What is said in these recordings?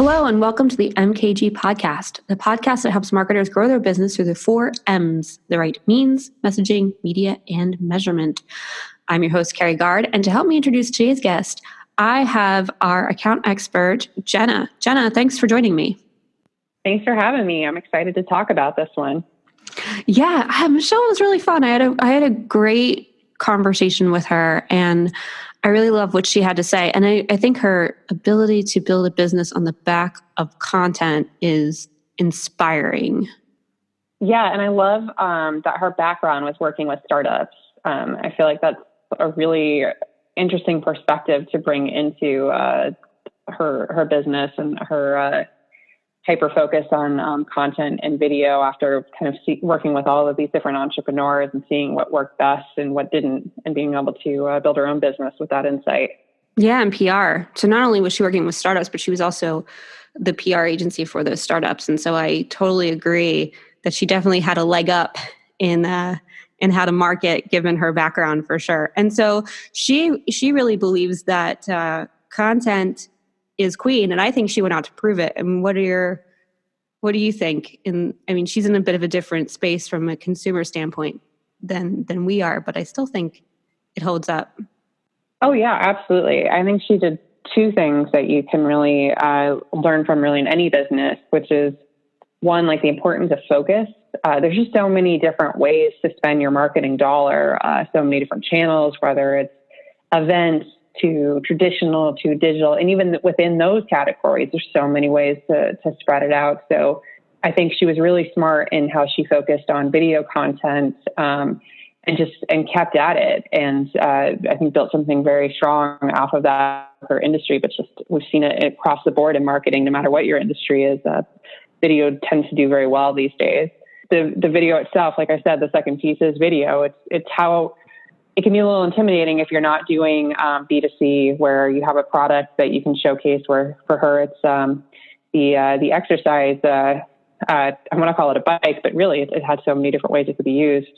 Hello, and welcome to the MKG podcast, the podcast that helps marketers grow their business through the 4 M's, the right means, messaging, media, and measurement. I'm your host, Carrie Gard, and to help me introduce today's guest, I have our account expert, Jenna. Jenna, thanks for joining me. Thanks for having me. I'm excited to talk about this one. Yeah, Michelle was really fun. I had a great conversation with her, and I really love what she had to say. And I think her ability to build a business on the back of content is inspiring. Yeah, and I love that her background was working with startups. I feel like that's a really interesting perspective to bring into her business and her hyper focus on content and video after kind of working with all of these different entrepreneurs and seeing what worked best and what didn't, and being able to build her own business with that insight. Yeah, and PR. So not only was she working with startups, but she was also the PR agency for those startups. And so I totally agree that she definitely had a leg up in how to market, given her background, for sure. And so she really believes that content is queen, and I think she went out to prove it. And what do you think? She's in a bit of a different space from a consumer standpoint than we are, but I still think it holds up. Oh yeah, absolutely. I think she did two things that you can really learn from really in any business, which is one, like the importance of focus. There's just so many different ways to spend your marketing dollar, so many different channels, whether it's events, to traditional, to digital, and even within those categories, there's so many ways to spread it out. So I think she was really smart in how she focused on video content and kept at it. And I think built something very strong off of that, her industry, but just we've seen it across the board in marketing, no matter what your industry is. Video tends to do very well these days. The video itself, like I said, the second piece is video. It's how it can be a little intimidating if you're not doing B2C, where you have a product that you can showcase. Where for her, it's the exercise. I'm going to call it a bike, but really it has so many different ways it could be used,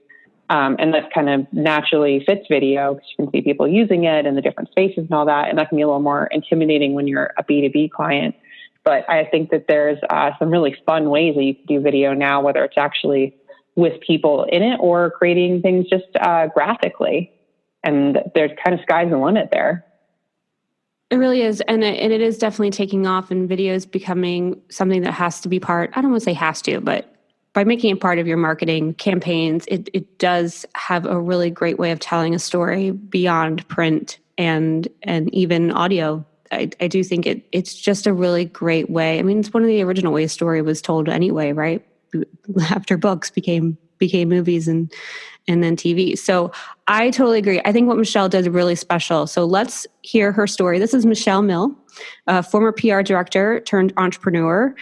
and that kind of naturally fits video because you can see people using it in the different spaces and all that. And that can be a little more intimidating when you're a B2B client. But I think that there's some really fun ways that you can do video now, whether it's actually with people in it or creating things just graphically. And there's kind of sky's the limit there. It really is. And it is definitely taking off, and video is becoming something that has to be part, I don't want to say has to, but by making it part of your marketing campaigns, it does have a really great way of telling a story beyond print and even audio. I do think it's just a really great way. I mean, it's one of the original ways story was told anyway, right? After books became movies and then TV. So I totally agree. I think what Michelle does is really special. So let's hear her story. This is Michele Mehl, former PR director turned entrepreneur.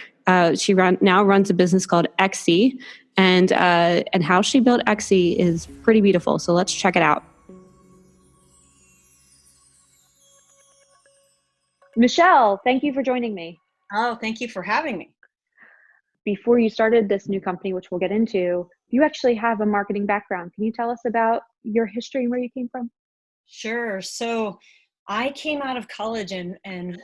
She now runs a business called Exy, and how she built Exy is pretty beautiful. So let's check it out. Michele, thank you for joining me. Oh, thank you for having me. Before you started this new company, which we'll get into, you actually have a marketing background. Can you tell us about your history and where you came from? Sure. So I came out of college, and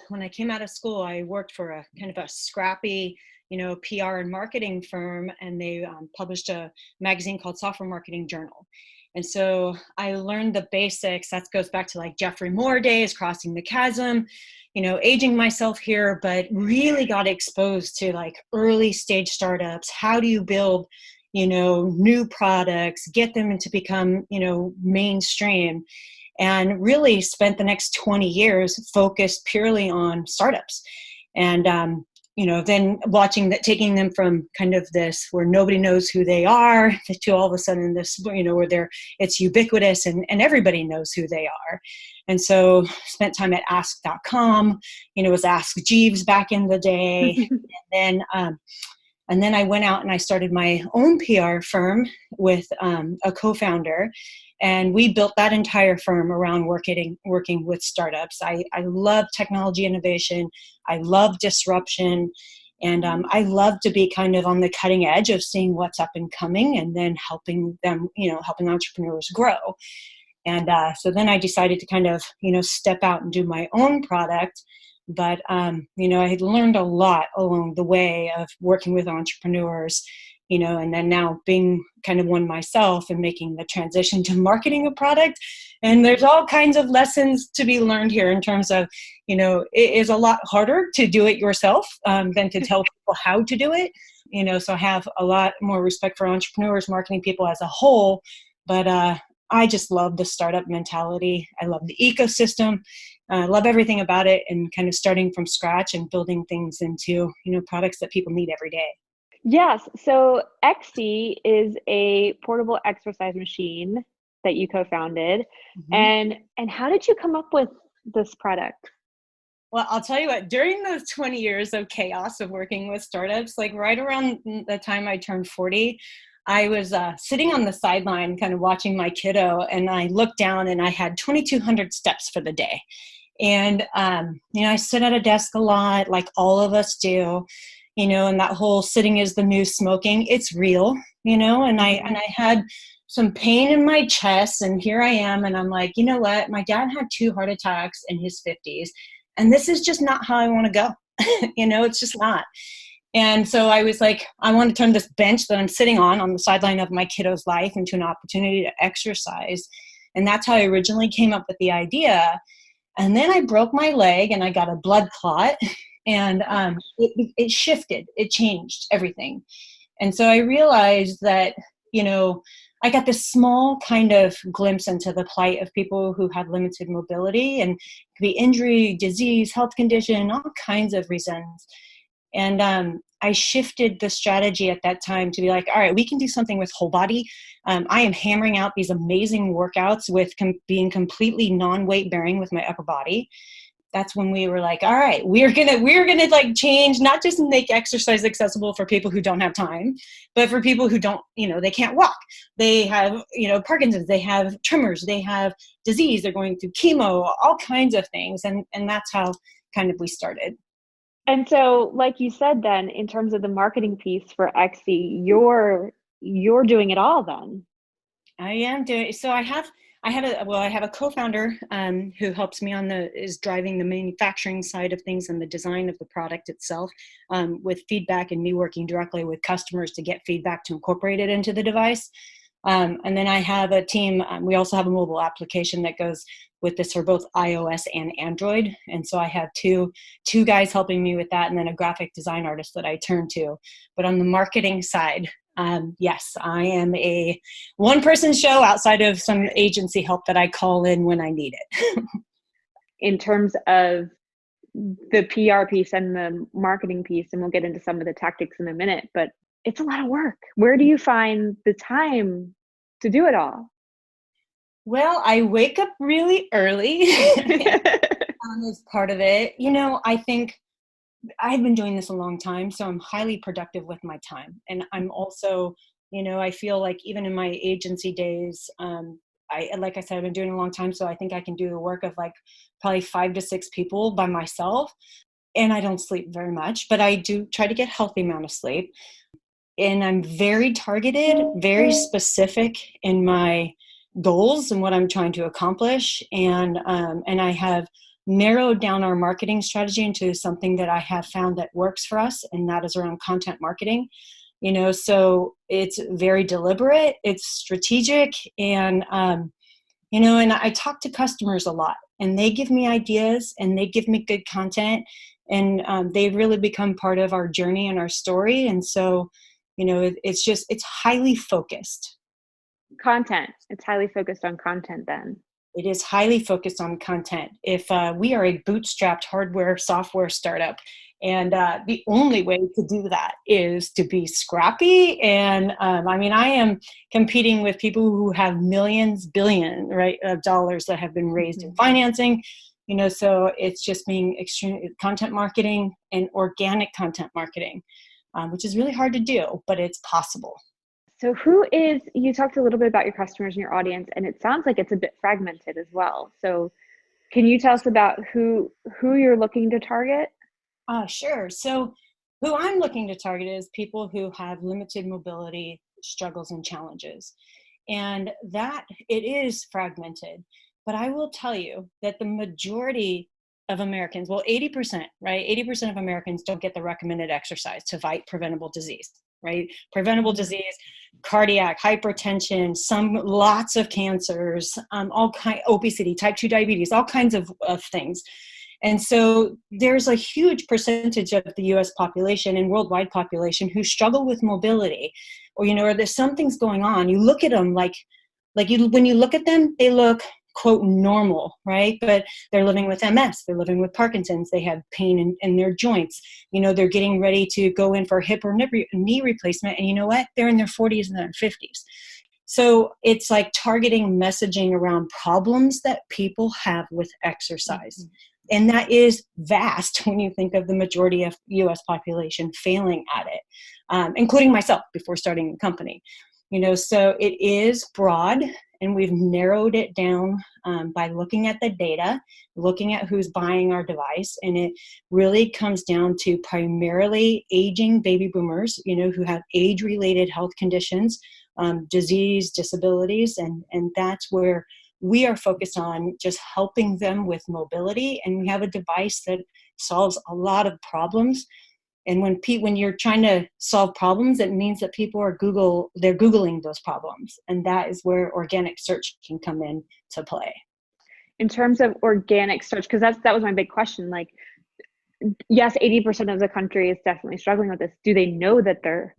when I came out of school, I worked for a kind of a scrappy, PR and marketing firm, and they published a magazine called Software Marketing Journal. And so I learned the basics. That goes back to like Jeffrey Moore days, Crossing the Chasm, aging myself here, but really got exposed to like early stage startups. How do you build, new products, get them to become, mainstream, and really spent the next 20 years focused purely on startups. And, then taking them from kind of this where nobody knows who they are to all of a sudden this, where it's ubiquitous and everybody knows who they are. And so spent time at ask.com, was Ask Jeeves back in the day. And then I went out and I started my own PR firm with a co-founder. And we built that entire firm around working with startups. I love technology innovation. I love disruption. And I love to be kind of on the cutting edge of seeing what's up and coming and then helping them, helping entrepreneurs grow. And so then I decided to kind of, step out and do my own product. But, I had learned a lot along the way of working with entrepreneurs, and then now being kind of one myself and making the transition to marketing a product. And there's all kinds of lessons to be learned here in terms of, it is a lot harder to do it yourself than to tell people how to do it. So I have a lot more respect for entrepreneurs, marketing people as a whole. But I just love the startup mentality. I love the ecosystem. I love everything about it, and kind of starting from scratch and building things into, products that people need every day. Yes. So XC is a portable exercise machine that you co-founded. Mm-hmm. And how did you come up with this product? Well, I'll tell you what, during those 20 years of chaos of working with startups, like right around the time I turned 40, I was sitting on the sideline kind of watching my kiddo, and I looked down and I had 2,200 steps for the day. And, I sit at a desk a lot, like all of us do, and that whole sitting is the new smoking, it's real, and I had some pain in my chest, and here I am. And I'm like, you know what? My dad had 2 heart attacks in his 50s, and this is just not how I want to go. It's just not. And so I was like, I want to turn this bench that I'm sitting on the sideline of my kiddo's life into an opportunity to exercise. And that's how I originally came up with the idea. And then I broke my leg and I got a blood clot, and it shifted, it changed everything. And so I realized that, I got this small kind of glimpse into the plight of people who have limited mobility, and it could be injury, disease, health condition, all kinds of reasons. And I shifted the strategy at that time to be like, all right, we can do something with whole body. I am hammering out these amazing workouts with being completely non-weight bearing with my upper body. That's when we were like, all right, we're gonna like change, not just make exercise accessible for people who don't have time, but for people who don't, they can't walk. They have, Parkinson's, they have tremors, they have disease, they're going through chemo, all kinds of things. And that's how kind of we started. And so, like you said, then in terms of the marketing piece for XC, you're doing it all then. I am doing so. I have a co-founder who helps me is driving the manufacturing side of things and the design of the product itself, with feedback and me working directly with customers to get feedback to incorporate it into the device. And then I have a team. We also have a mobile application that goes with this for both iOS and Android. And so I have two guys helping me with that, and then a graphic design artist that I turn to. But on the marketing side, yes, I am a one-person show outside of some agency help that I call in when I need it. In terms of the PR piece and the marketing piece, and we'll get into some of the tactics in a minute, but it's a lot of work. Where do you find the time to do it all? Well, I wake up really early is part of it. I think I've been doing this a long time, so I'm highly productive with my time. And I'm also, I feel like even in my agency days, like I said, I've been doing it a long time, so I think I can do the work of like probably 5 to 6 people by myself. And I don't sleep very much, but I do try to get a healthy amount of sleep. And I'm very targeted, very specific in my goals and what I'm trying to accomplish. And I have narrowed down our marketing strategy into something that I have found that works for us, and that is around content marketing. So it's very deliberate, it's strategic, and and I talk to customers a lot, and they give me ideas, and they give me good content, and they really become part of our journey and our story. And so, it's highly focused. Content. It's highly focused on content then. It is highly focused on content. If we are a bootstrapped hardware software startup, and the only way to do that is to be scrappy. And I am competing with people who have millions, billion, right, of dollars that have been raised in financing. So it's just being extreme content marketing and organic content marketing, which is really hard to do, but it's possible. So you talked a little bit about your customers and your audience, and it sounds like it's a bit fragmented as well. So can you tell us about who you're looking to target? Sure. So who I'm looking to target is people who have limited mobility struggles and challenges. And that it is fragmented. But I will tell you that the majority of Americans, well, 80%, right? 80% of Americans don't get the recommended exercise to fight preventable disease, right? Preventable disease, cardiac, hypertension, lots of cancers, obesity, type 2 diabetes, all kinds of things. And so there's a huge percentage of the US population and worldwide population who struggle with mobility, or, or there's something's going on. You look at them when you look at them, they look, quote, normal, right? But they're living with MS, they're living with Parkinson's, they have pain in their joints, they're getting ready to go in for hip or knee replacement. And you know what? They're in their 40s and their 50s. So it's like targeting messaging around problems that people have with exercise. Mm-hmm. And that is vast when you think of the majority of US population failing at it, including myself before starting the company. So it is broad, and we've narrowed it down by looking at the data, looking at who's buying our device. And it really comes down to primarily aging baby boomers, who have age-related health conditions, disease, disabilities, and that's where we are focused on just helping them with mobility. And we have a device that solves a lot of problems. And when you're trying to solve problems, it means that people are Googling those problems. And that is where organic search can come in to play. In terms of organic search, because that was my big question. Like, yes, 80% of the country is definitely struggling with this. Do they know that they're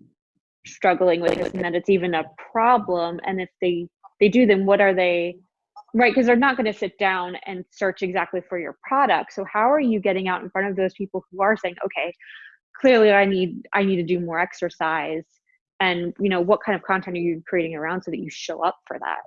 struggling with this and that it's even a problem? And if they do, then what are they, right? Because they're not going to sit down and search exactly for your product. So how are you getting out in front of those people who are saying, okay, clearly I need to do more exercise, and what kind of content are you creating around so that you show up for that?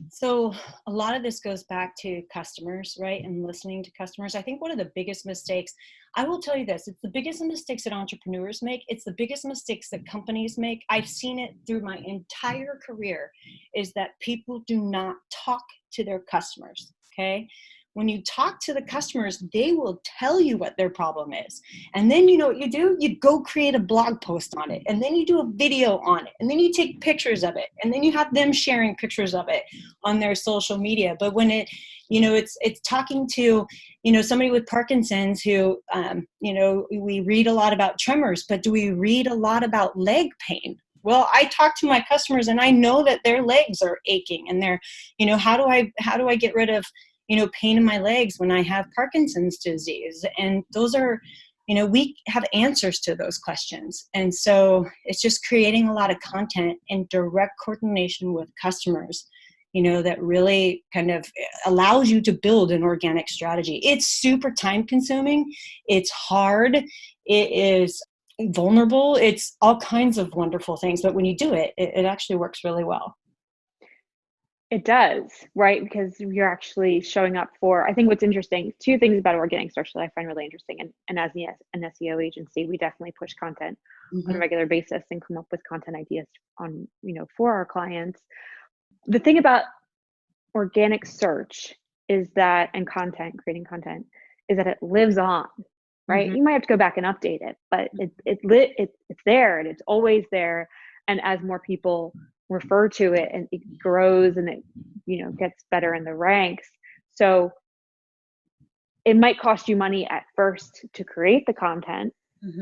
So a lot of this goes back to customers, right? And listening to customers. I think one of the biggest mistakes, I will tell you this, it's the biggest mistakes that entrepreneurs make. It's the biggest mistakes that companies make. I've seen it through my entire career, is that people do not talk to their customers, okay? When you talk to the customers, they will tell you what their problem is. And then you know what you do? You go create a blog post on it. And then you do a video on it. And then you take pictures of it. And then you have them sharing pictures of it on their social media. But when it's talking to, somebody with Parkinson's who, we read a lot about tremors, but do we read a lot about leg pain? Well, I talk to my customers and I know that their legs are aching and they're, how do I get rid of, pain in my legs when I have Parkinson's disease? And those are, we have answers to those questions. And so it's just creating a lot of content in direct coordination with customers, that really kind of allows you to build an organic strategy. It's super time consuming. It's hard. It is vulnerable. It's all kinds of wonderful things. But when you do it, it actually works really well. It does, right? Because you're actually showing up for, I think what's interesting, two things about organic search that I find really interesting. And as an SEO agency, we definitely push content on a regular basis and come up with content ideas on, for our clients. The thing about organic search is that, and creating content, is that it lives on, right? You might have to go back and update it, but it's there and it's always there. And as more people refer to it, and it grows and it gets better in the ranks. So it might cost you money at first to create the content,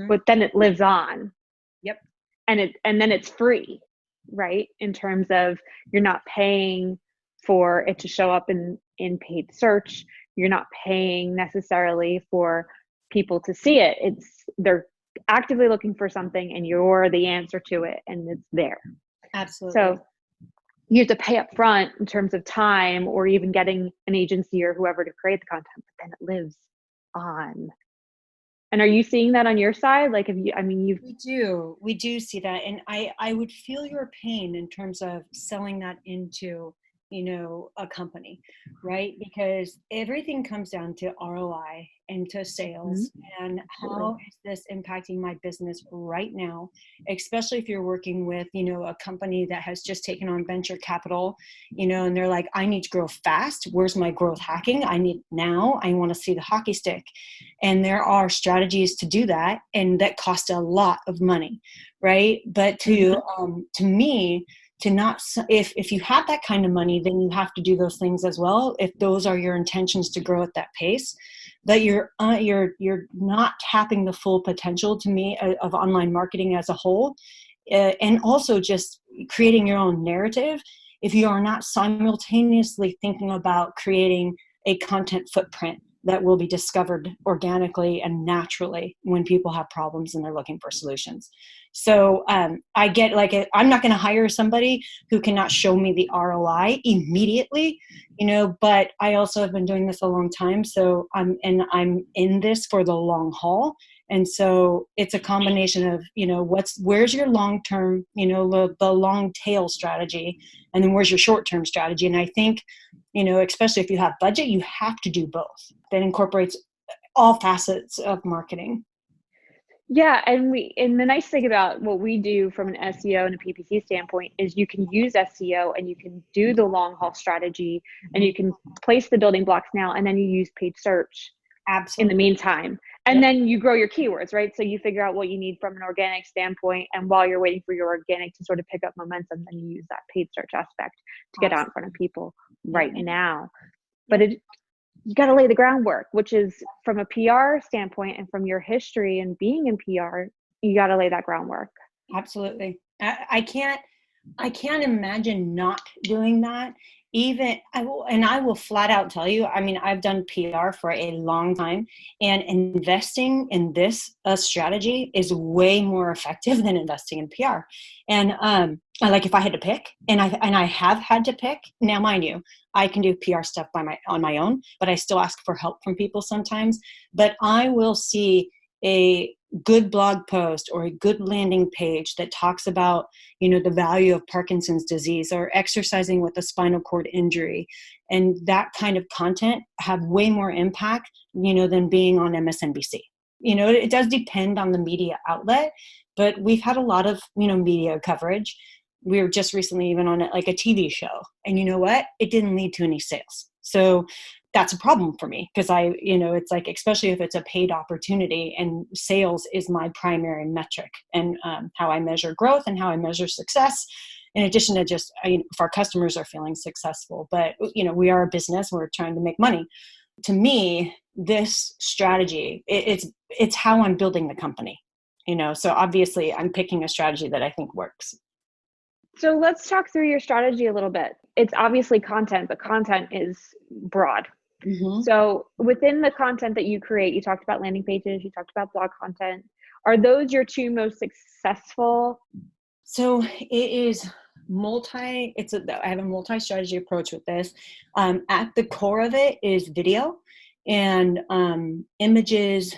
but then it lives on. Yep. And then it's free, right? In terms of, you're not paying for it to show up in paid search. You're not paying necessarily for people to see it. They're actively looking for something and you're the answer to it, and it's there. Absolutely. So you have to pay up front in terms of time, or even getting an agency or whoever to create the content, but then it lives on. And are you seeing that on your side? Like, We do see that. And I would feel your pain in terms of selling that into, a company, right? Because everything comes down to ROI and to sales, and how is this impacting my business right now, especially if you're working with, a company that has just taken on venture capital, and they're like, I need to grow fast. Where's my growth hacking? I need now. I want to see the hockey stick. And there are strategies to do that, and that cost a lot of money, right? But to me, to not, if you have that kind of money, then you have to do those things as well, if those are your intentions to grow at that pace. but you're not tapping the full potential to me of online marketing as a whole, and also just creating your own narrative if you are not simultaneously thinking about creating a content footprint that will be discovered organically and naturally when people have problems and they're looking for solutions. So I get like, I'm not going to hire somebody who cannot show me the ROI immediately, but I also have been doing this a long time. So I'm in this for the long haul. And so it's a combination of, where's your long-term, the long tail strategy, and then where's your short-term strategy. And I think, especially if you have budget, you have to do both. That incorporates all facets of marketing. Yeah, and the nice thing about what we do from an SEO and a PPC standpoint is you can use SEO and you can do the long haul strategy and you can place the building blocks now, and then you use paid search in the meantime. And then you grow your keywords, right? So you figure out what you need from an organic standpoint, and while you're waiting for your organic to sort of pick up momentum, then you use that paid search aspect to get out in front of people right now. But you got to lay the groundwork, which is from a PR standpoint and from your history and being in PR, you got to lay that groundwork. Absolutely. I can't imagine not doing that. I will flat out tell you, I've done PR for a long time, and investing in this strategy is way more effective than investing in PR. And like if I had to pick, and I have had to pick, now mind you, I can do PR stuff on my own, but I still ask for help from people sometimes. But I will see a good blog post or a good landing page that talks about, the value of Parkinson's disease or exercising with a spinal cord injury. And that kind of content have way more impact, than being on MSNBC. It does depend on the media outlet, but we've had a lot of, media coverage. We were just recently even on a TV show, and you know what? It didn't lead to any sales. So that's a problem for me, because it's like, especially if it's a paid opportunity, and sales is my primary metric, and how I measure growth and how I measure success, in addition to just, if our customers are feeling successful. But, we are a business, we're trying to make money. To me, this strategy, it's how I'm building the company, so obviously I'm picking a strategy that I think works. So let's talk through your strategy a little bit. It's obviously content, but content is broad. Mm-hmm. So within the content that you create, you talked about landing pages, you talked about blog content. Are those your two most successful? So it is I have a multi-strategy approach with this. At the core of it is video and images,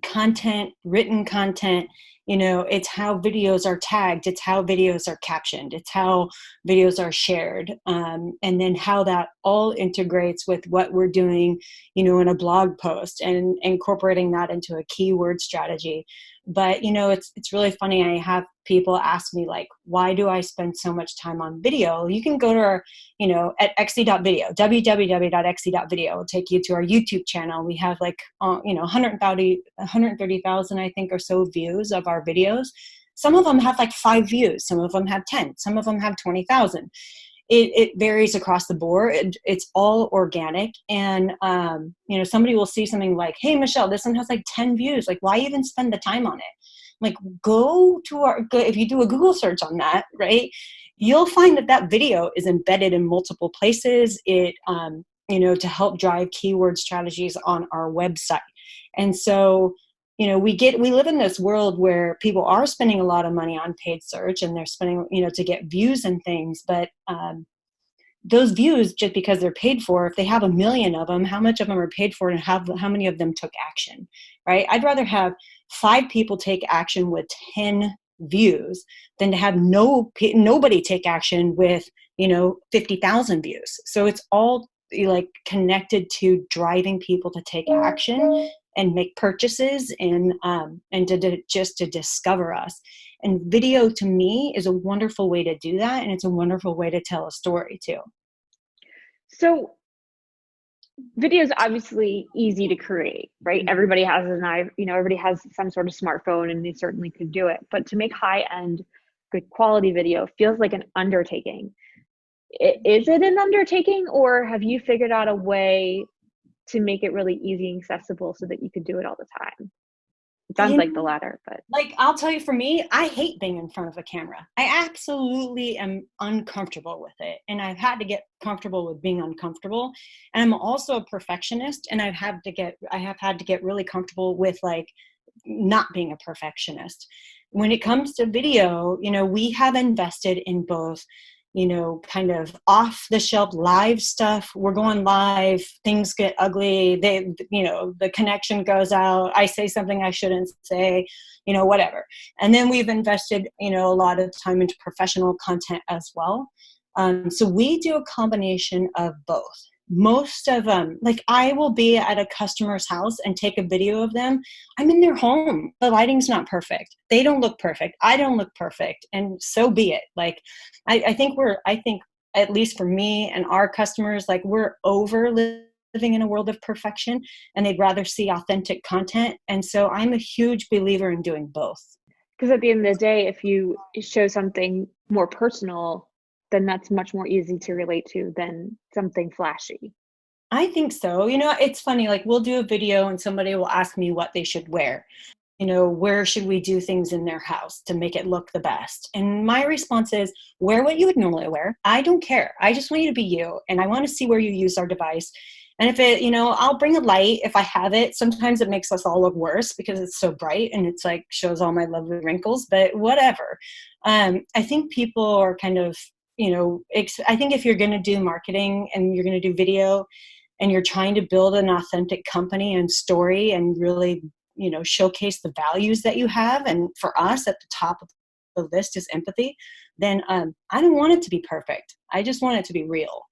content, written content. It's how videos are tagged, it's how videos are captioned, it's how videos are shared, and then how that all integrates with what we're doing, in a blog post, and incorporating that into a keyword strategy. But, it's really funny. I have people ask me, like, why do I spend so much time on video? You can go to our, at xe.video, www.xe.video. It'll take you to our YouTube channel. We have 130,000, I think, or so views of our videos. Some of them have 5 views. Some of them have 10. Some of them have 20,000. It varies across the board. It's all organic. And, somebody will see something like, hey, Michelle, this one has 10 views. Why even spend the time on it? Go to if you do a Google search on that, right, you'll find that video is embedded in multiple places. It, to help drive keyword strategies on our website. And so, we live in this world where people are spending a lot of money on paid search, and they're spending, to get views and things. But those views, just because they're paid for, if they have 1 million of them, how much of them are paid for, and how many of them took action, right? I'd rather have 5 people take action with 10 views than to have nobody take action with, 50,000 views. So it's all connected to driving people to take action and make purchases, and to discover us. And video, to me, is a wonderful way to do that, and it's a wonderful way to tell a story too. So video is obviously easy to create, right? Everybody has everybody has some sort of smartphone, and they certainly could do it. But to make high-end, good quality video feels like an undertaking. Is it an undertaking, or have you figured out a way to make it really easy and accessible so that you could do it all the time? It sounds like the latter, but like, I'll tell you, for me, I hate being in front of a camera. I absolutely am uncomfortable with it. And I've had to get comfortable with being uncomfortable. And I'm also a perfectionist, and I have had to get really comfortable with like not being a perfectionist. When it comes to video, we have invested in both, kind of off the shelf live stuff. We're going live, things get ugly. The connection goes out. I say something I shouldn't say, whatever. And then we've invested, a lot of time into professional content as well. So we do a combination of both. Most of them, like, I will be at a customer's house and take a video of them. I'm in their home. The lighting's not perfect. They don't look perfect. I don't look perfect. And so be it. Like, I think at least for me and our customers, like, we're over living in a world of perfection, and they'd rather see authentic content. And so I'm a huge believer in doing both. Because at the end of the day, if you show something more personal, then that's much more easy to relate to than something flashy. I think so. It's funny, like, we'll do a video and somebody will ask me what they should wear. Where should we do things in their house to make it look the best? And my response is, wear what you would normally wear. I don't care. I just want you to be you. And I want to see where you use our device. And if it, I'll bring a light if I have it. Sometimes it makes us all look worse because it's so bright and it's like shows all my lovely wrinkles, but whatever. I think people are kind of, I think if you're going to do marketing and you're going to do video and you're trying to build an authentic company and story and really, showcase the values that you have. And for us, at the top of the list is empathy. Then I don't want it to be perfect. I just want it to be real.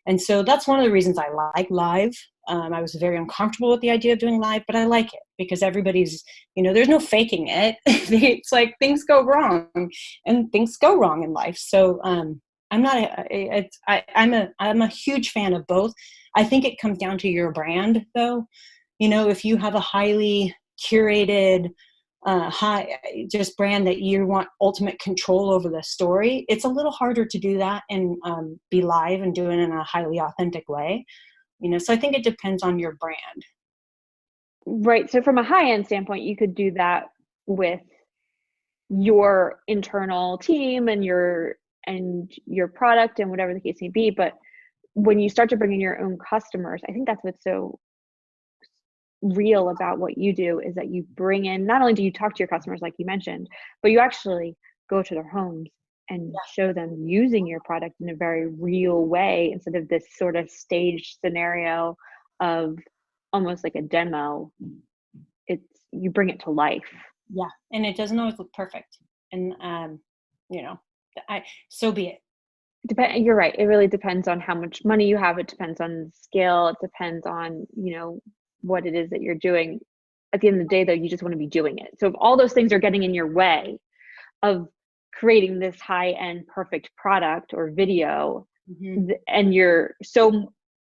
And so that's one of the reasons I like live. I was very uncomfortable with the idea of doing live, but I like it because everybody's, there's no faking it. It's like things go wrong, and things go wrong in life. So I'm a huge fan of both. I think it comes down to your brand, though. If you have a highly curated, just brand that you want ultimate control over the story, it's a little harder to do that and be live and do it in a highly authentic way. So I think it depends on your brand. Right. So from a high-end standpoint, you could do that with your internal team and your product and whatever the case may be. But when you start to bring in your own customers, I think that's what's so real about what you do, is that you bring in, not only do you talk to your customers like you mentioned, but you actually go to their homes and show them using your product in a very real way, instead of this sort of staged scenario of almost like a demo. You bring it to life. Yeah. And it doesn't always look perfect. And, so be it. You're right. It really depends on how much money you have. It depends on scale. It depends on, what it is that you're doing. At the end of the day, though, you just want to be doing it. So if all those things are getting in your way of creating this high-end perfect product or video, and you're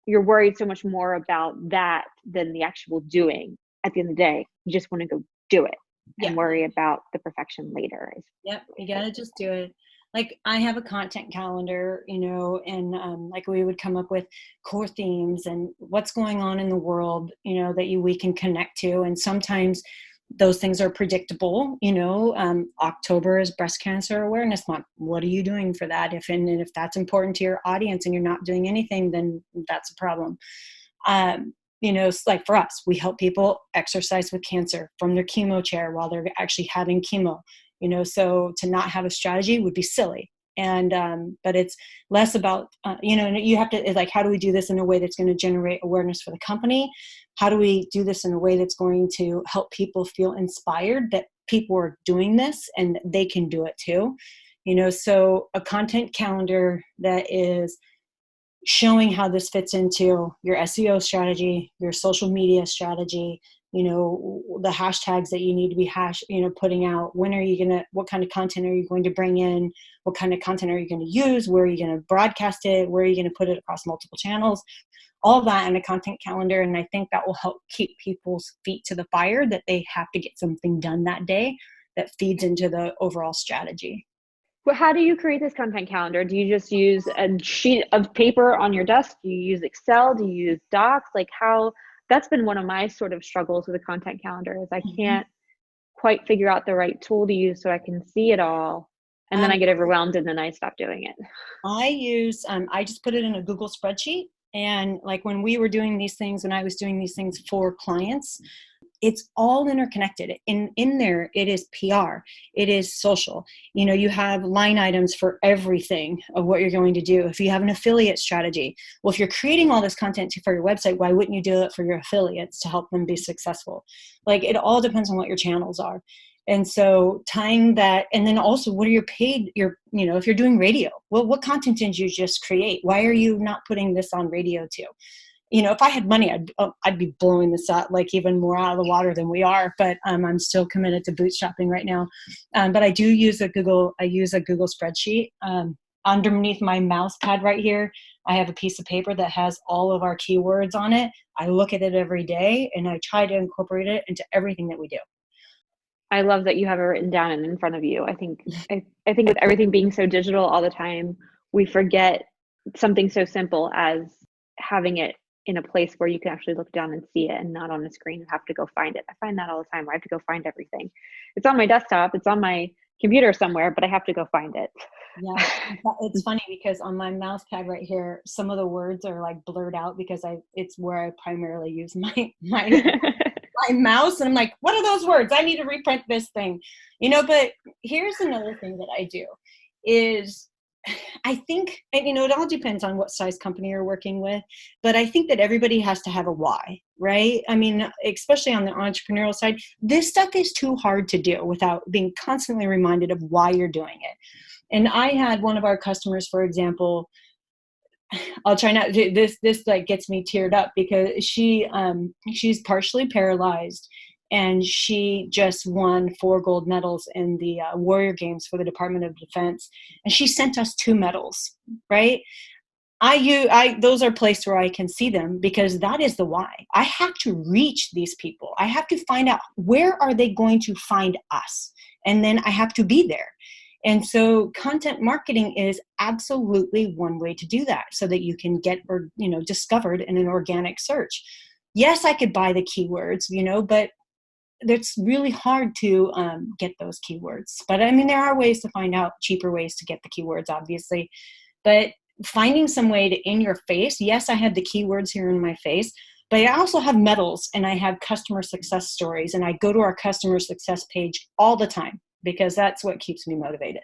worried so much more about that than the actual doing, at the end of the day, you just want to go do it and worry about the perfection later. Yep. You got to just do it. Like, I have a content calendar, and like, we would come up with core themes and what's going on in the world, that we can connect to. And sometimes those things are predictable. October is Breast Cancer Awareness Month. What are you doing for that? If that's important to your audience and you're not doing anything, then that's a problem. Like, for us, we help people exercise with cancer from their chemo chair while they're actually having chemo. So to not have a strategy would be silly. And, but it's less about, you have to, like, how do we do this in a way that's going to generate awareness for the company? How do we do this in a way that's going to help people feel inspired that people are doing this and they can do it too? So a content calendar that is showing how this fits into your SEO strategy, your social media strategy, the hashtags that you need to be putting out. What kind of content are you going to bring in? What kind of content are you going to use? Where are you going to broadcast it? Where are you going to put it across multiple channels? All that in a content calendar. And I think that will help keep people's feet to the fire, that they have to get something done that day that feeds into the overall strategy. Well, how do you create this content calendar? Do you just use a sheet of paper on your desk? Do you use Excel? Do you use Docs? Like, how that's been one of my sort of struggles with the content calendar is I Mhm. can't quite figure out the right tool to use so I can see it all. And then I get overwhelmed and then I stop doing it. I just put it in a Google spreadsheet. And like when we were doing these things, when I was doing these things for clients, it's all interconnected. In there, it is PR, it is social. You know, you have line items for everything of what you're going to do. If you have an affiliate strategy, well, if you're creating all this content for your website, why wouldn't you do it for your affiliates to help them be successful? Like, it all depends on what your channels are. And so tying that, and then also what are your paid, if you're doing radio, well, what content did you just create? Why are you not putting this on radio too? If I had money, I'd be blowing this out like even more out of the water than we are. But I'm still committed to bootstrapping right now. But I do use a Google spreadsheet. Underneath my mouse pad right here, I have a piece of paper that has all of our keywords on it. I look at it every day, and I try to incorporate it into everything that we do. I love that you have it written down and in front of you. I think with everything being so digital all the time, we forget something so simple as having it in a place where you can actually look down and see it and not on a screen and have to go find it. I find that all the time where I have to go find everything. It's on my desktop, it's on my computer somewhere, but I have to go find it. Yeah, it's funny because on my mouse pad right here, some of the words are like blurred out because it's where I primarily use my mouse, and I'm like, what are those words? I need to reprint this thing, but here's another thing that I do is I think, and it all depends on what size company you're working with, but I think that everybody has to have a why, right? I mean, especially on the entrepreneurial side, this stuff is too hard to do without being constantly reminded of why you're doing it. And I had one of our customers, for example, I'll try not to, this like gets me teared up because she's partially paralyzed, and she just won 4 gold medals in the Warrior Games for the Department of Defense, and she sent us 2 medals, right? Those are places where I can see them because that is the why. I have to reach these people. I have to find out where are they going to find us, and then I have to be there. And so content marketing is absolutely one way to do that so that you can get discovered in an organic search. Yes, I could buy the keywords, but it's really hard to get those keywords. But I mean, there are ways to find out cheaper ways to get the keywords, obviously. But finding some way to in your face, yes, I have the keywords here in my face, but I also have medals and I have customer success stories, and I go to our customer success page all the time because that's what keeps me motivated.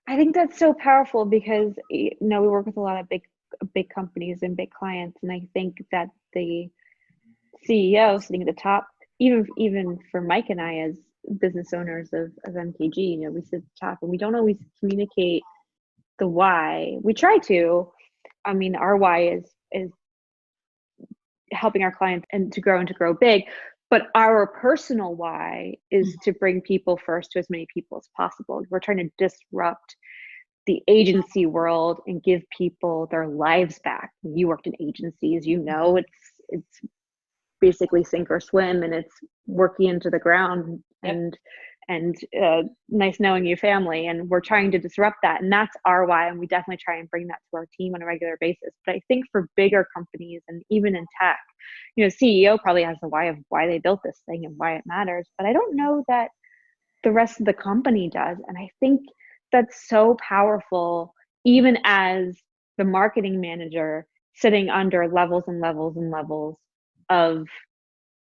I think that's so powerful because we work with a lot of big companies and big clients, and I think that the CEO sitting at the top, even for Mike and I as business owners of MKG, we sit at the top and we don't always communicate the why. We try to. I mean, our why is helping our clients and to grow big. But our personal why is to bring people first to as many people as possible. We're trying to disrupt the agency world and give people their lives back. You worked in agencies, it's basically sink or swim, and it's working into the ground. Yep. and nice knowing you family, and we're trying to disrupt that, and that's our why, and we definitely try and bring that to our team on a regular basis. But I think for bigger companies and even in tech, CEO probably has the why of why they built this thing and why it matters, but I don't know that the rest of the company does. And I think that's so powerful, even as the marketing manager sitting under levels and levels and levels of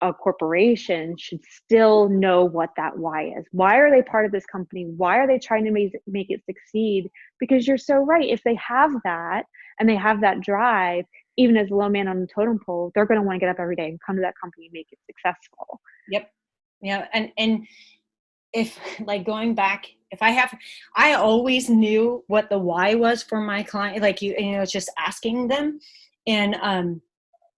a corporation should still know what that why is. Why are they part of this company? Why are they trying to make it succeed? Because you're so right. If they have that and they have that drive, even as a low man on the totem pole, they're going to want to get up every day and come to that company and make it successful. Yep. Yeah. And if like going back, I always knew what the why was for my client, like it's just asking them. And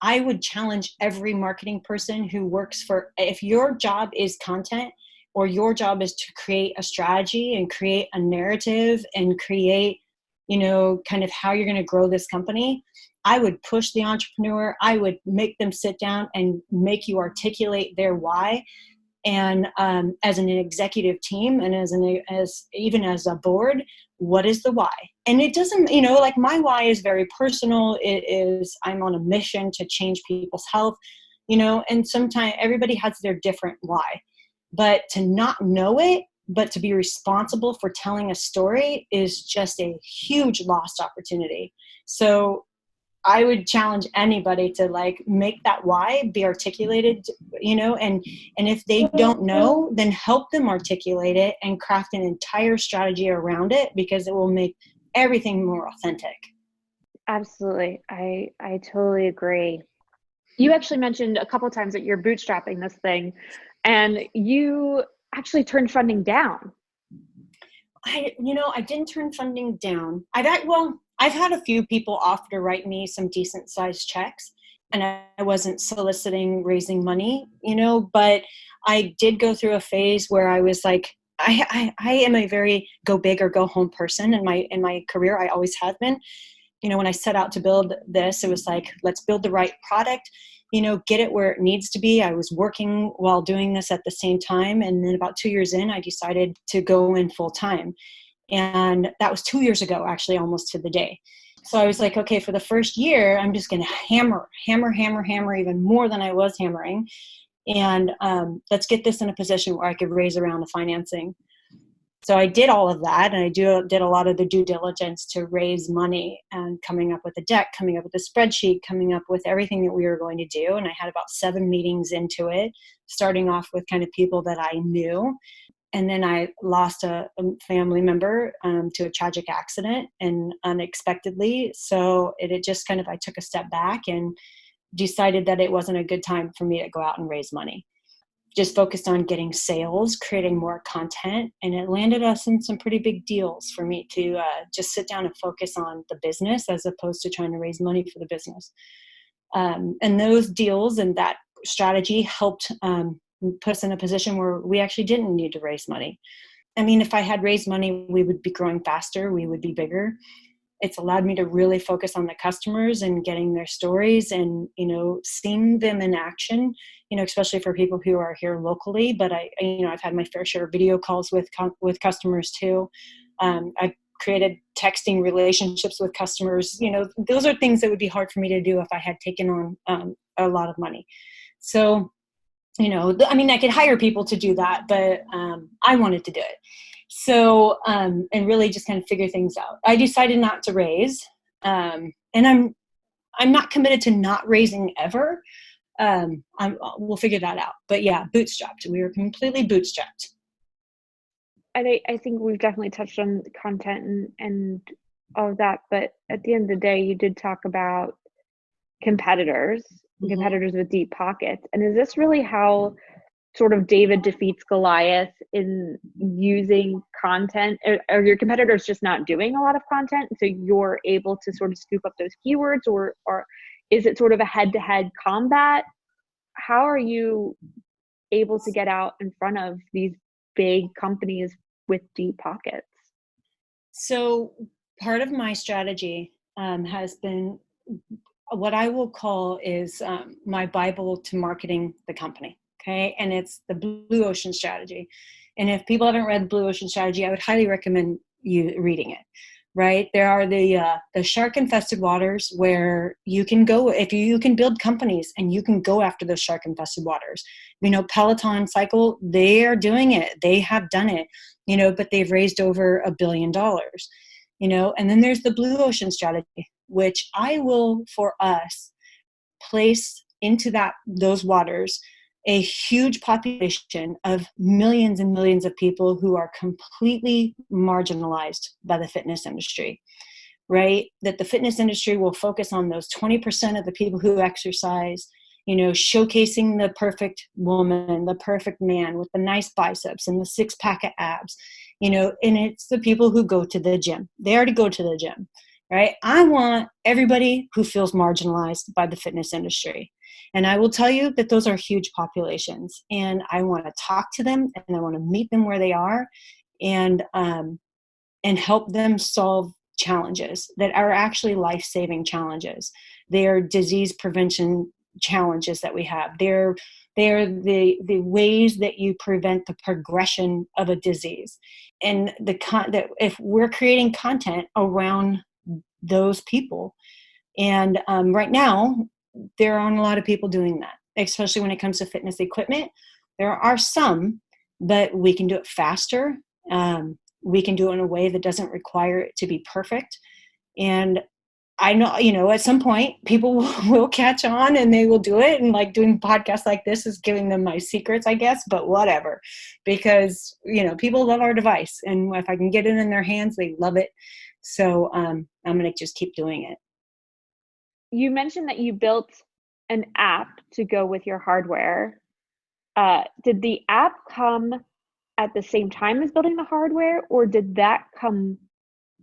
I would challenge every marketing person who works if your job is content, or your job is to create a strategy and create a narrative and create, kind of how you're going to grow this company, I would push the entrepreneur. I would make them sit down and make you articulate their why. And as an executive team and even as a board, what is the why? And it doesn't, like my why is very personal. It is, I'm on a mission to change people's health, and sometimes everybody has their different why. But to not know it, but to be responsible for telling a story is just a huge lost opportunity. So I would challenge anybody to like make that why be articulated, and if they don't know, then help them articulate it and craft an entire strategy around it, because it will make everything more authentic. Absolutely. I totally agree. You actually mentioned a couple of times that you're bootstrapping this thing, and you actually turned funding down. I didn't turn funding down. I've had a few people offer to write me some decent sized checks, and I wasn't soliciting raising money, but I did go through a phase where I was like, I am a very go big or go home person in my career. I always have been. When I set out to build this, it was like, let's build the right product, get it where it needs to be. I was working while doing this at the same time. And then about 2 years in, I decided to go in full time. And that was 2 years ago, actually, almost to the day. So I was like, okay, for the first year, I'm just going to hammer even more than I was hammering. And let's get this in a position where I could raise around the financing. So I did all of that, and I did a lot of the due diligence to raise money and coming up with a deck, coming up with a spreadsheet, coming up with everything that we were going to do. And I had about 7 meetings into it, starting off with kind of people that I knew. And then I lost a family member to a tragic accident, and unexpectedly. So it just kind of, I took a step back and decided that it wasn't a good time for me to go out and raise money. Just focused on getting sales, creating more content, and it landed us in some pretty big deals for me to just sit down and focus on the business as opposed to trying to raise money for the business. And those deals and that strategy helped put us in a position where we actually didn't need to raise money. I mean, if I had raised money, we would be growing faster, we would be bigger. It's allowed me to really focus on the customers and getting their stories and, seeing them in action, especially for people who are here locally. But I've had my fair share of video calls with customers too. I've created texting relationships with customers. Those are things that would be hard for me to do if I had taken on a lot of money. So, I could hire people to do that, but I wanted to do it. So, and really just kind of figure things out. I decided not to raise, and I'm not committed to not raising ever. We'll figure that out. But yeah, bootstrapped. We were completely bootstrapped. I think we've definitely touched on content and all of that, but at the end of the day, you did talk about competitors with deep pockets. And is this really how sort of David defeats Goliath in using content? Are your competitors just not doing a lot of content, so you're able to sort of scoop up those keywords, or is it sort of a head-to-head combat? How are you able to get out in front of these big companies with deep pockets? So part of my strategy has been what I will call is my Bible to marketing the company. Okay. And it's the Blue Ocean Strategy. And if people haven't read Blue Ocean Strategy, I would highly recommend you reading it. Right. There are the shark infested waters where you can go, if you can build companies and you can go after those shark infested waters. Peloton Cycle, they are doing it. They have done it, but they've raised over $1 billion, and then there's the Blue Ocean Strategy, which I will, for us, place into those waters a huge population of millions and millions of people who are completely marginalized by the fitness industry, right? That the fitness industry will focus on those 20% of the people who exercise, showcasing the perfect woman, the perfect man with the nice biceps and the 6-pack of abs, and it's the people who go to the gym. They already go to the gym, right? I want everybody who feels marginalized by the fitness industry. And I will tell you that those are huge populations, and I want to talk to them and I want to meet them where they are and help them solve challenges that are actually life-saving challenges. They are disease prevention challenges that we have. They're the ways that you prevent the progression of a disease. And that if we're creating content around those people, and right now there aren't a lot of people doing that, especially when it comes to fitness equipment. There are some, but we can do it faster. We can do it in a way that doesn't require it to be perfect. And I know, at some point people will catch on and they will do it. And like doing podcasts like this is giving them my secrets, I guess, but whatever, because, people love our device, and if I can get it in their hands, they love it. So I'm going to just keep doing it. You mentioned that you built an app to go with your hardware. Did the app come at the same time as building the hardware, or did that come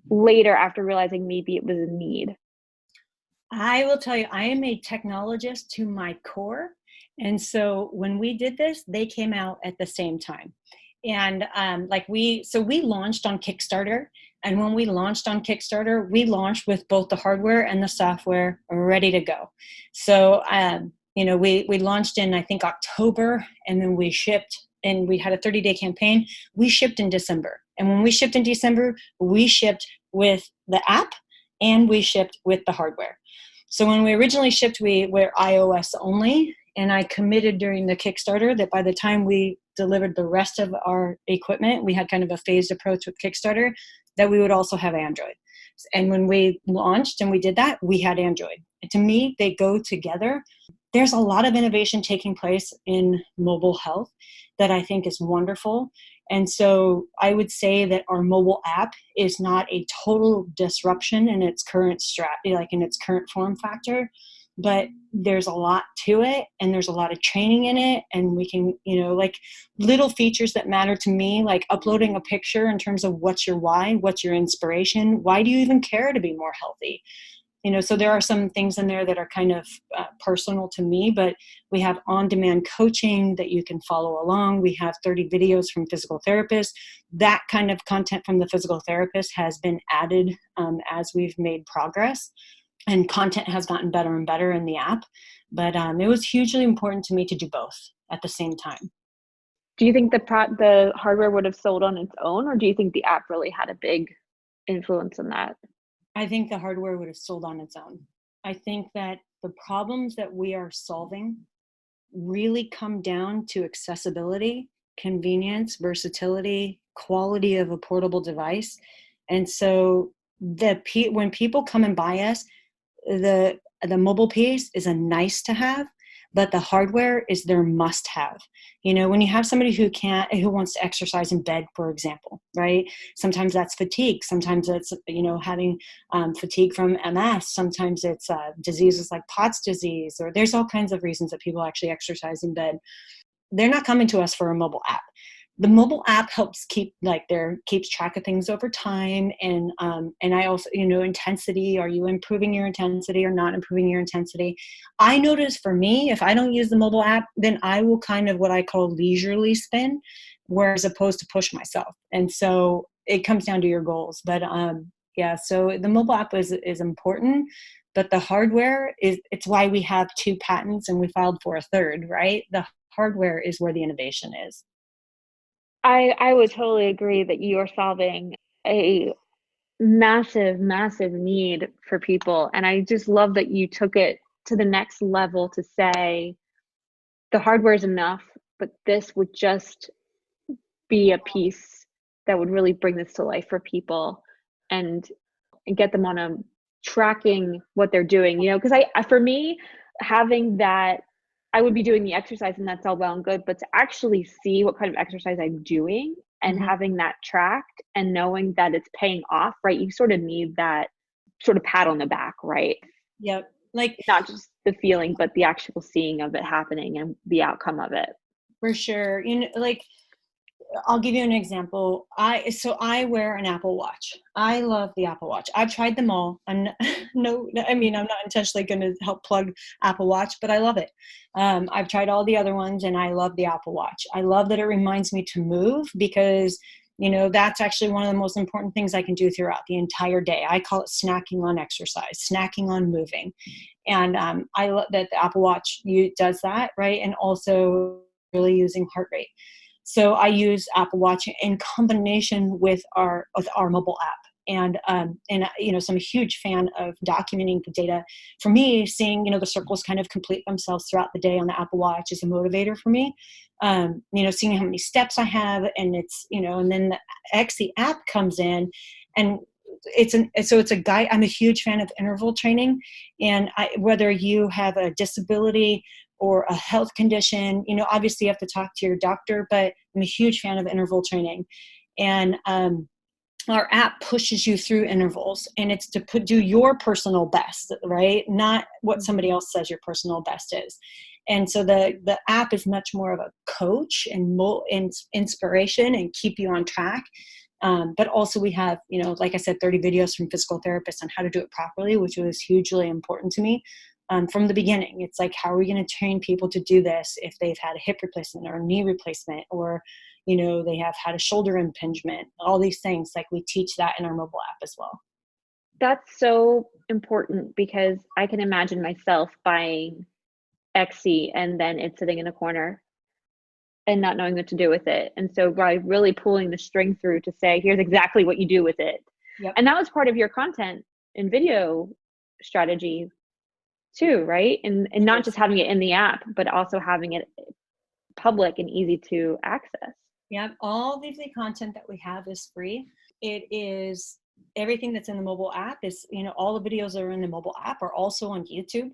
later after realizing maybe it was a need? I will tell you, I am a technologist to my core. And so when we did this, they came out at the same time. And we launched on Kickstarter. And when we launched on Kickstarter, we launched with both the hardware and the software ready to go. So, we launched in, I think, October, and then we shipped, and we had a 30-day campaign. We shipped in December. And when we shipped in December, we shipped with the app and we shipped with the hardware. So when we originally shipped, we were iOS only. And I committed during the Kickstarter that by the time we delivered the rest of our equipment, we had kind of a phased approach with Kickstarter, that we would also have Android. And when we launched and we did that, we had Android. And to me, they go together. There's a lot of innovation taking place in mobile health that I think is wonderful. And so I would say that our mobile app is not a total disruption in its current in its current form factor, but there's a lot to it, and there's a lot of training in it. And we can, little features that matter to me, like uploading a picture in terms of what's your why, what's your inspiration, why do you even care to be more healthy? So there are some things in there that are kind of personal to me, but we have on-demand coaching that you can follow along. We have 30 videos from physical therapists. That kind of content from the physical therapist has been added as we've made progress, and content has gotten better and better in the app. But it was hugely important to me to do both at the same time. Do you think the hardware would have sold on its own, or do you think the app really had a big influence on that? I think the hardware would have sold on its own. I think that the problems that we are solving really come down to accessibility, convenience, versatility, quality of a portable device. And so when people come and buy us, the mobile piece is a nice to have, but the hardware is their must have. When you have somebody who wants to exercise in bed, for example, right? Sometimes that's fatigue. Sometimes it's, having fatigue from MS. Sometimes it's diseases like POTS disease, or there's all kinds of reasons that people actually exercise in bed. They're not coming to us for a mobile app. The mobile app helps keeps track of things over time. And I also, intensity, are you improving your intensity or not improving your intensity? I notice for me, if I don't use the mobile app, then I will kind of what I call leisurely spin, whereas opposed to push myself. And so it comes down to your goals. But so the mobile app is important, but the hardware it's why we have 2 patents and we filed for a 3rd, right? The hardware is where the innovation is. I would totally agree that you are solving a massive, massive need for people. And I just love that you took it to the next level to say the hardware is enough, but this would just be a piece that would really bring this to life for people and get them on a tracking what they're doing, because for me, having that, I would be doing the exercise and that's all well and good, but to actually see what kind of exercise I'm doing and having that tracked and knowing that it's paying off, right? You sort of need that sort of pat on the back, right? Yep. Not just the feeling, but the actual seeing of it happening and the outcome of it. For sure. I'll give you an example. I wear an Apple Watch. I love the Apple Watch. I've tried them all. I'm not intentionally going to help plug Apple Watch, but I love it. I've tried all the other ones and I love the Apple Watch. I love that it reminds me to move because That's actually one of the most important things I can do throughout the entire day. I call it snacking on exercise, snacking on moving. And I love that the Apple Watch does that, right? And also really using heart rate. So I use Apple Watch in combination with our mobile app. And so I'm a huge fan of documenting the data. For me, seeing, the circles kind of complete themselves throughout the day on the Apple Watch is a motivator for me. Seeing how many steps I have, and and then the app comes in, and it's a guide. I'm a huge fan of interval training, and whether you have a disability or a health condition, obviously you have to talk to your doctor, but I'm a huge fan of interval training. And our app pushes you through intervals, and it's to do your personal best, right? Not what somebody else says your personal best is. And so the app is much more of a coach and inspiration and keep you on track. But also we have, like I said, 30 videos from physical therapists on how to do it properly, which was hugely important to me. From the beginning, it's like, how are we going to train people to do this if they've had a hip replacement or a knee replacement, or, they have had a shoulder impingement, all these things. Like, we teach that in our mobile app as well. That's so important, because I can imagine myself buying XC and then it's sitting in a corner and not knowing what to do with it. And so by really pulling the string through to say, here's exactly what you do with it. Yep. And that was part of your content and video strategy too, right? And not just having it in the app, but also having it public and easy to access. Yep. All the content that we have is free. It is everything that's in the mobile app is, all the videos that are in the mobile app are also on YouTube.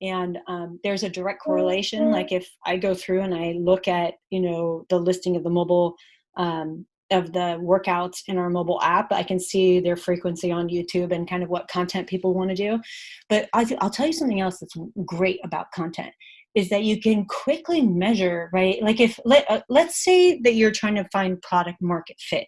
And there's a direct correlation. Like, if I go through and I look at, the listing of the mobile, of the workouts in our mobile app, I can see their frequency on YouTube and kind of what content people want to do. But I'll tell you something else that's great about content is that you can quickly measure, right? Like, let's say that you're trying to find product market fit,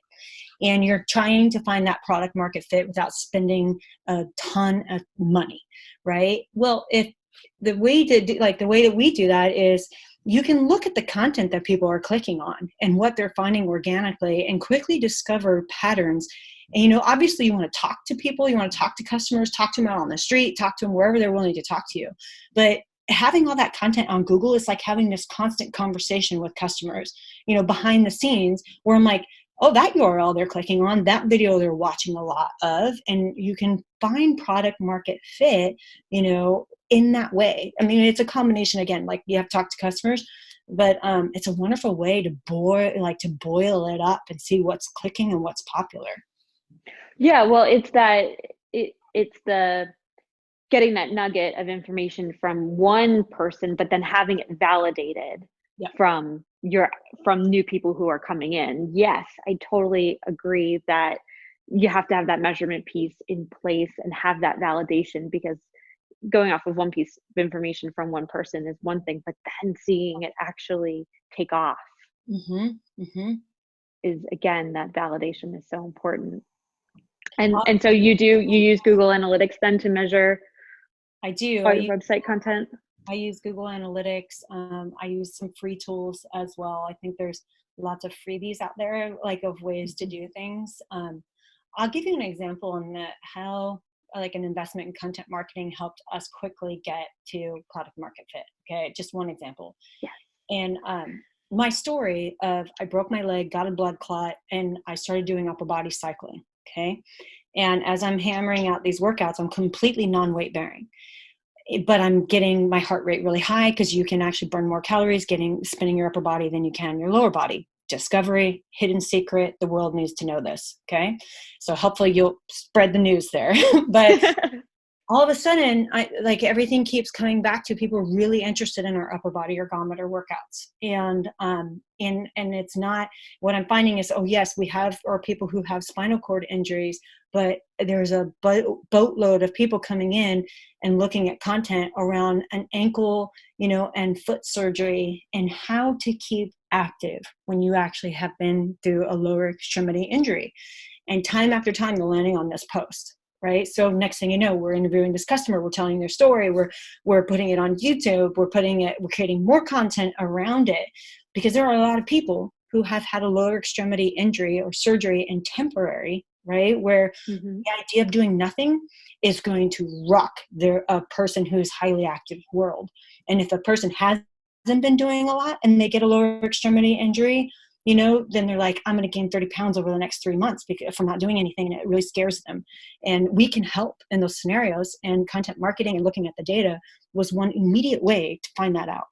and you're trying to find that product market fit without spending a ton of money, right? Well, if the way that we do that is, you can look at the content that people are clicking on and what they're finding organically, and quickly discover patterns. And, obviously you want to talk to people, you want to talk to customers, talk to them out on the street, talk to them wherever they're willing to talk to you. But having all that content on Google is like having this constant conversation with customers, behind the scenes, where I'm like, oh, that URL they're clicking on, that video they're watching a lot of, and you can find product market fit, in that way. I mean, it's a combination, again, like, you have to talk to customers, but it's a wonderful way to boil it up and see what's clicking and what's popular. Yeah, well, it's the getting that nugget of information from one person, but then having it validated from new people who are coming in. Yes, I totally agree that you have to have that measurement piece in place and have that validation, because going off of one piece of information from one person is one thing, but then seeing it actually take off is, again, that validation is so important. And so you use Google Analytics then to measure I do. website content? I use Google Analytics. I use some free tools as well. I think there's lots of freebies out there, like, of ways to do things. I'll give you an example on how like an investment in content marketing helped us quickly get to product market fit. Okay, just one example. Yeah. And my story of, I broke my leg, got a blood clot, and I started doing upper body cycling. Okay. And as I'm hammering out these workouts, I'm completely non-weight bearing, but I'm getting my heart rate really high, because you can actually burn more calories spinning your upper body than you can your lower body. Discovery, hidden secret, the world needs to know this. Okay. So hopefully you'll spread the news there. But all of a sudden, everything keeps coming back to people really interested in our upper body ergometer workouts. And it's not, what I'm finding is, oh yes, we have, or people who have spinal cord injuries, but there's a boatload of people coming in and looking at content around an ankle, and foot surgery, and how to keep active when you actually have been through a lower extremity injury. And time after time, they're landing on this post. Right. So next thing you know, we're interviewing this customer, we're telling their story, we're putting it on YouTube, we're creating more content around it, because there are a lot of people who have had a lower extremity injury or surgery and temporary, right? Where Mm-hmm. the idea of doing nothing is going to rock a person who's highly active world. And if a person hasn't been doing a lot and they get a lower extremity injury, then they're like, I'm going to gain 30 pounds over the next 3 months if I'm not doing anything. And it really scares them. And we can help in those scenarios. And content marketing and looking at the data was one immediate way to find that out.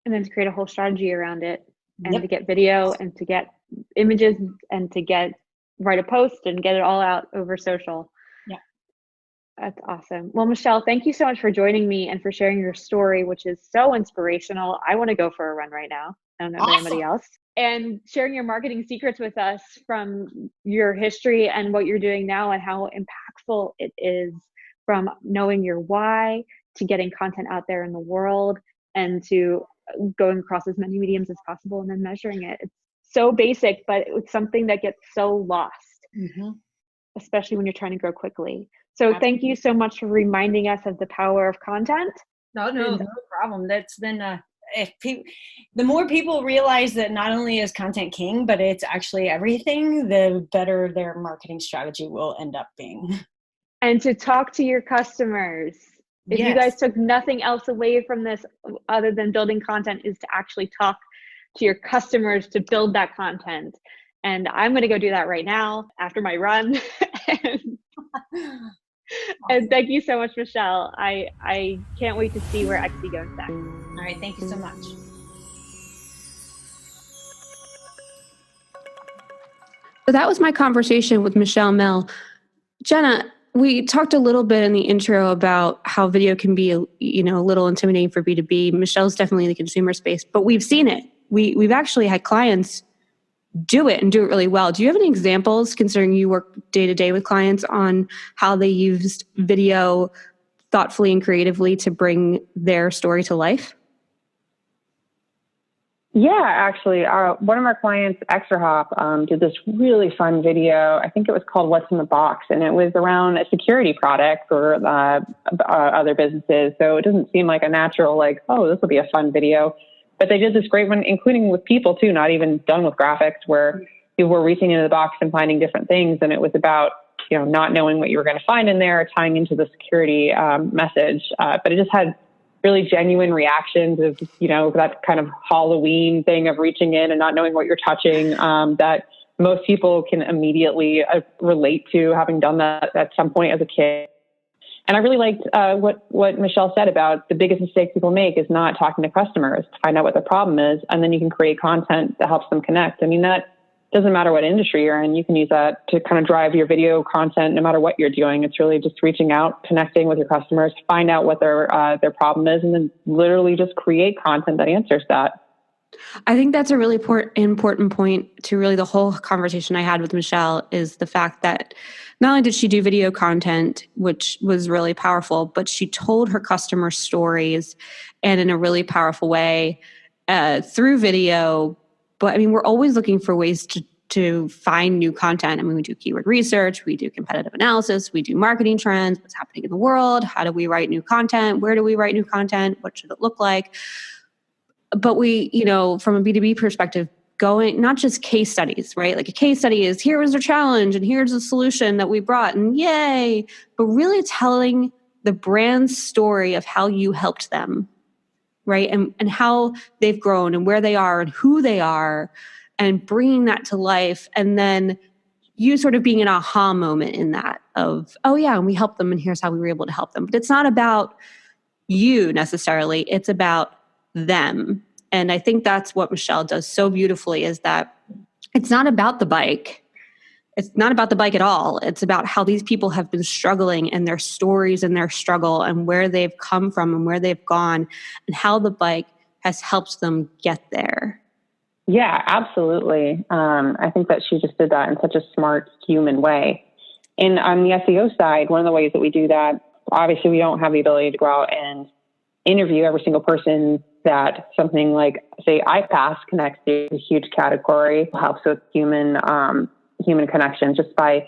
And then to create a whole strategy around it, and Yep. to get video and to get images and to write a post and get it all out over social. Yeah. That's awesome. Well, Michele, thank you so much for joining me and for sharing your story, which is so inspirational. I want to go for a run right now. I don't know about anybody else. And sharing your marketing secrets with us from your history and what you're doing now and how impactful it is, from knowing your why to getting content out there in the world and to going across as many mediums as possible and then measuring it. It's so basic, but it's something that gets so lost, especially when you're trying to grow quickly. So Absolutely. Thank you so much for reminding us of the power of content. No problem. That's been the more people realize that not only is content king, but it's actually everything, the better their marketing strategy will end up being. And to talk to your customers. If you guys took nothing else away from this other than building content, is to actually talk to your customers to build that content. And I'm going to go do that right now after my run. And thank you so much, Michele. I can't wait to see where Xe goes next. All right. Thank you so much. So that was my conversation with Michele Mehl. Jenna, we talked a little bit in the intro about how video can be, a little intimidating for B2B. Michelle's definitely in the consumer space, but we've seen it. We've actually had clients do it and do it really well. Do you have any examples, considering you work day to day with clients, on how they used video thoughtfully and creatively to bring their story to life? Yeah, actually, one of our clients, ExtraHop, did this really fun video. I think it was called "What's in the Box," and it was around a security product for other businesses. So it doesn't seem like a natural, like, oh, this will be a fun video. But they did this great one, including with people too, not even done with graphics, where people were reaching into the box and finding different things, and it was about not knowing what you were going to find in there, tying into the security message. But it just had really genuine reactions of, that kind of Halloween thing of reaching in and not knowing what you're touching, that most people can immediately relate to, having done that at some point as a kid. And I really liked what Michele said about the biggest mistake people make is not talking to customers to find out what the problem is, and then you can create content that helps them connect. I mean, that doesn't matter what industry you're in. You can use that to kind of drive your video content no matter what you're doing. It's really just reaching out, connecting with your customers, find out what their problem is, and then literally just create content that answers that. I think that's a really important point to really the whole conversation I had with Michele, is the fact that not only did she do video content, which was really powerful, but she told her customer stories, and in a really powerful way through video. But I mean, we're always looking for ways to find new content. I mean, we do keyword research, we do competitive analysis, we do marketing trends, what's happening in the world, how do we write new content, where do we write new content, what should it look like? But we, from a B2B perspective, going, not just case studies, right? Like a case study is, here was a challenge and here's a solution that we brought and yay, but really telling the brand's story of how you helped them, right? And how they've grown and where they are and who they are, and bringing that to life. And then you sort of being an aha moment in that of, oh yeah, and we helped them and here's how we were able to help them. But it's not about you necessarily, it's about them. And I think that's what Michele does so beautifully, is that it's not about the bike. It's not about the bike at all. It's about how these people have been struggling and their stories and their struggle and where they've come from and where they've gone and how the bike has helped them get there. Yeah, absolutely. I think that she just did that in such a smart, human way. And on the SEO side, one of the ways that we do that, obviously we don't have the ability to go out and interview every single person that something like, say, iPass connects to, a huge category, helps with human connection just by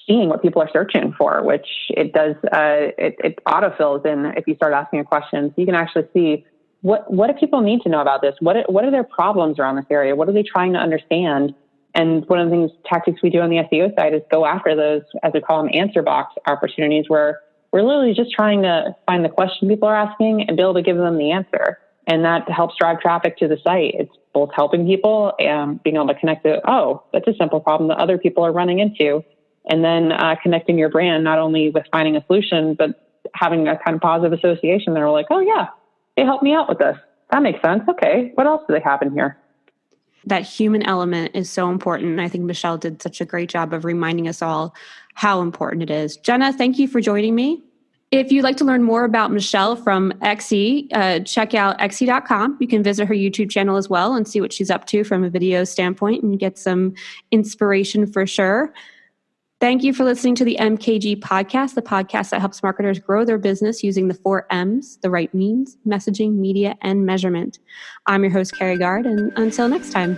seeing what people are searching for, which it does. It autofills in if you start asking a question. So you can actually see what do people need to know about this? What are their problems around this area? What are they trying to understand? And one of the things, tactics we do on the SEO side is go after those, as we call them, answer box opportunities, where we're literally just trying to find the question people are asking and be able to give them the answer. And that helps drive traffic to the site. It's both helping people and being able to connect to, oh, that's a simple problem that other people are running into. And then connecting your brand, not only with finding a solution, but having a kind of positive association. They're like, oh yeah, they helped me out with this. That makes sense. Okay, what else do they have in here? That human element is so important. And I think Michele did such a great job of reminding us all how important it is. Jenna, thank you for joining me. If you'd like to learn more about Michele from XE, check out xe.com. You can visit her YouTube channel as well and see what she's up to from a video standpoint and get some inspiration for sure. Thank you for listening to the MKG podcast, the podcast that helps marketers grow their business using the 4 M's, the right means, messaging, media, and measurement. I'm your host, Carrie Gard, and until next time.